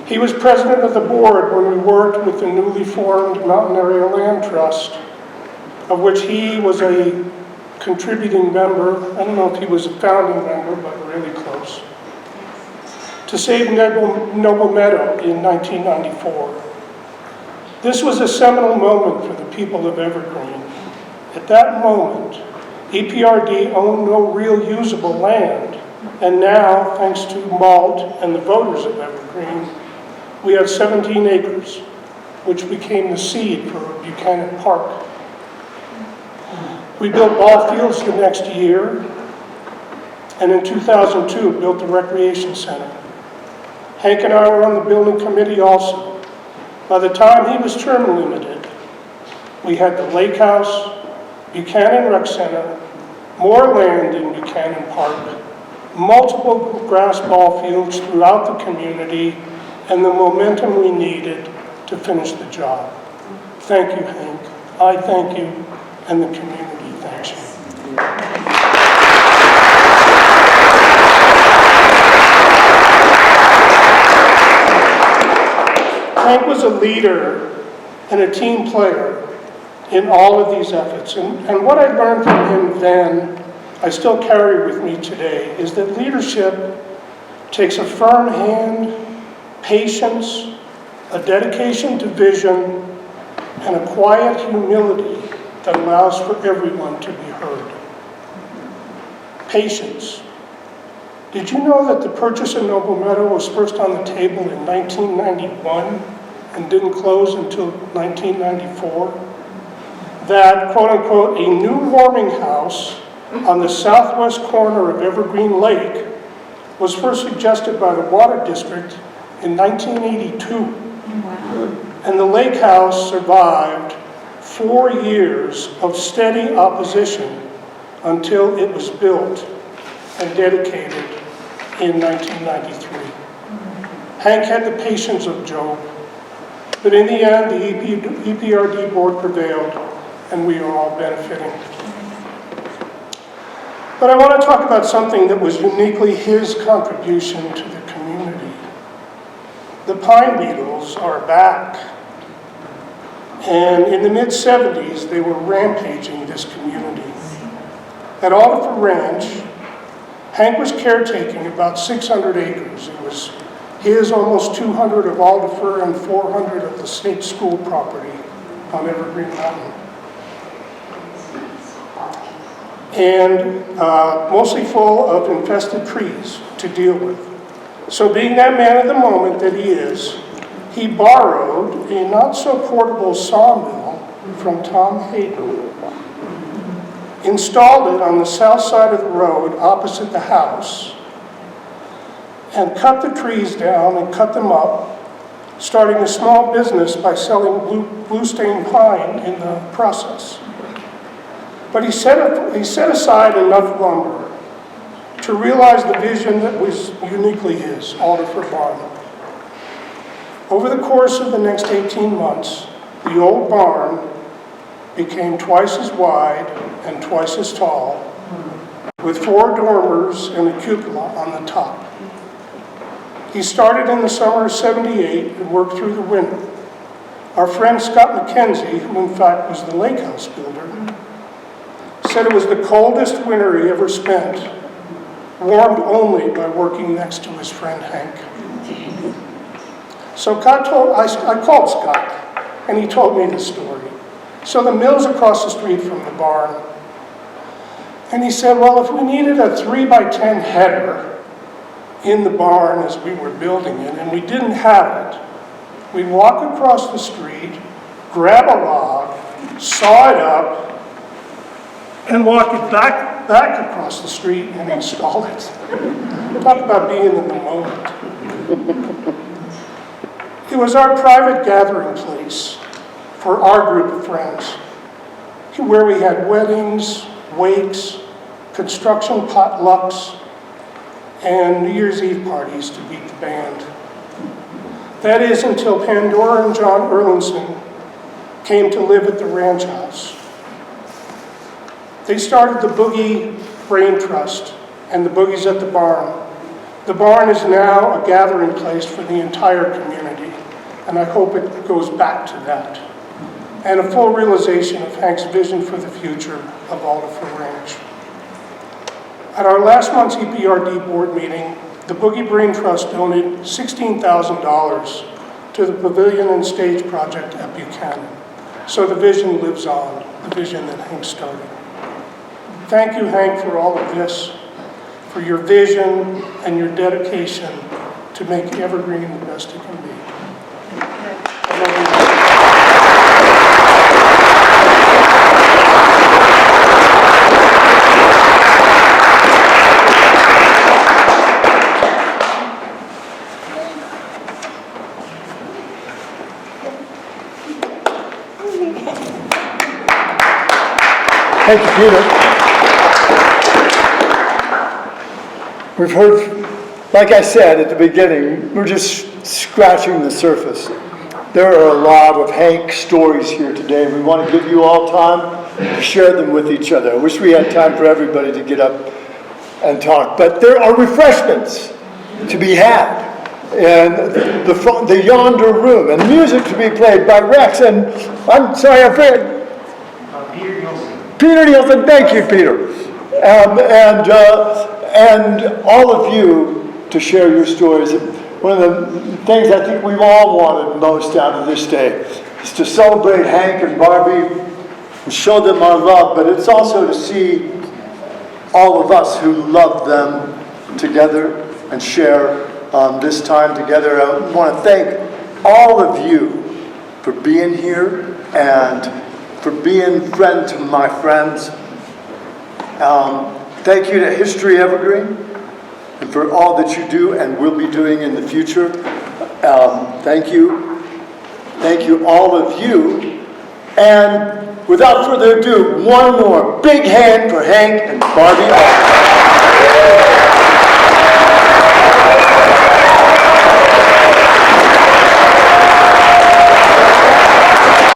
He was president of the board when we worked with the newly formed Mountain Area Land Trust, of which he was a contributing member. I don't know if he was a founding member, but really close. To save Noble Meadow in 1994. This was a seminal moment for the people of Evergreen. At that moment, EPRD owned no real usable land, and now, thanks to MALT and the voters of Evergreen, we have 17 acres, which became the seed for Buchanan Park. We built ball fields the next year, and in 2002 built the recreation center. Hank and I were on the building committee also. By the time he was term limited, we had the lake house, Buchanan Rec Center, more land in Buchanan Park, multiple grass ball fields throughout the community, and the momentum we needed to finish the job. Thank you, Hank. I thank you, and the community thanks you. Hank was a leader and a team player in all of these efforts. And what I learned from him then, I still carry with me today, is that leadership takes a firm hand, patience, a dedication to vision, and a quiet humility that allows for everyone to be heard. Patience. Did you know that the purchase of Noble Meadow was first on the table in 1991 and didn't close until 1994? That, quote unquote, a new warming house on the southwest corner of Evergreen Lake was first suggested by the Water District in 1982. And the lake house survived 4 years of steady opposition until it was built and dedicated in 1993. Hank had the patience of Job, but in the end, the EPRD board prevailed, and we are all benefiting. But I want to talk about something that was uniquely his contribution to the community. The pine beetles are back. And in the mid-70s, they were rampaging this community. At Alderfer Ranch, Hank was caretaking about 600 acres. It was his almost 200 of Alderfer and 400 of the state school property on Evergreen Mountain. And mostly full of infested trees to deal with. So being that man of the moment that he is, he borrowed a not-so-portable sawmill from Tom Hayden, installed it on the south side of the road opposite the house, and cut the trees down and cut them up, starting a small business by selling blue-stained pine in the process. But he set aside enough lumber to realize the vision that was uniquely his, Alderfer Barn. Over the course of the next 18 months, the old barn became twice as wide and twice as tall, with 4 dormers and a cupola on the top. He started in the summer of '78 and worked through the winter. Our friend Scott McKenzie, who in fact was the lake house builder, said it was the coldest winter he ever spent, warmed only by working next to his friend Hank. So I called Scott, and he told me the story. So the mill's across the street from the barn. And he said, well, if we needed a 3x10 header in the barn as we were building it, and we didn't have it, we'd walk across the street, grab a log, saw it up, and walk it back across the street and install it. Talk about being in the moment. It was our private gathering place for our group of friends, where we had weddings, wakes, construction potlucks, and New Year's Eve parties to beat the band. That is until Pandora and John Erlinson came to live at the ranch house. They started the Boogie Brain Trust and the Boogies at the Barn. The barn is now a gathering place for the entire community, and I hope it goes back to that. And a full realization of Hank's vision for the future of Alderfer Ranch. At our last month's EPRD board meeting, the Boogie Brain Trust donated $16,000 to the Pavilion and Stage project at Buchanan. So the vision lives on, the vision that Hank started. Thank you, Hank, for all of this, for your vision and your dedication to make Evergreen the best it can be. I love you. Thank you, Peter. We've heard, like I said at the beginning, we're just scratching the surface. There are a lot of Hank stories here today. We want to give you all time to share them with each other. I wish we had time for everybody to get up and talk. But there are refreshments to be had. And the yonder room, and music to be played by Rex. And I'm sorry, I forget. Peter Nielsen, thank you, Peter. And all of you to share your stories. One of the things I think we've all wanted most out of this day is to celebrate Hank and Barbie and show them our love, but it's also to see all of us who love them together and share this time together. I want to thank all of you for being here and for being friend to my friends. Thank you to History Evergreen and for all that you do and will be doing in the future. Thank you. Thank you, all of you. And without further ado, one more big hand for Hank and Barbie.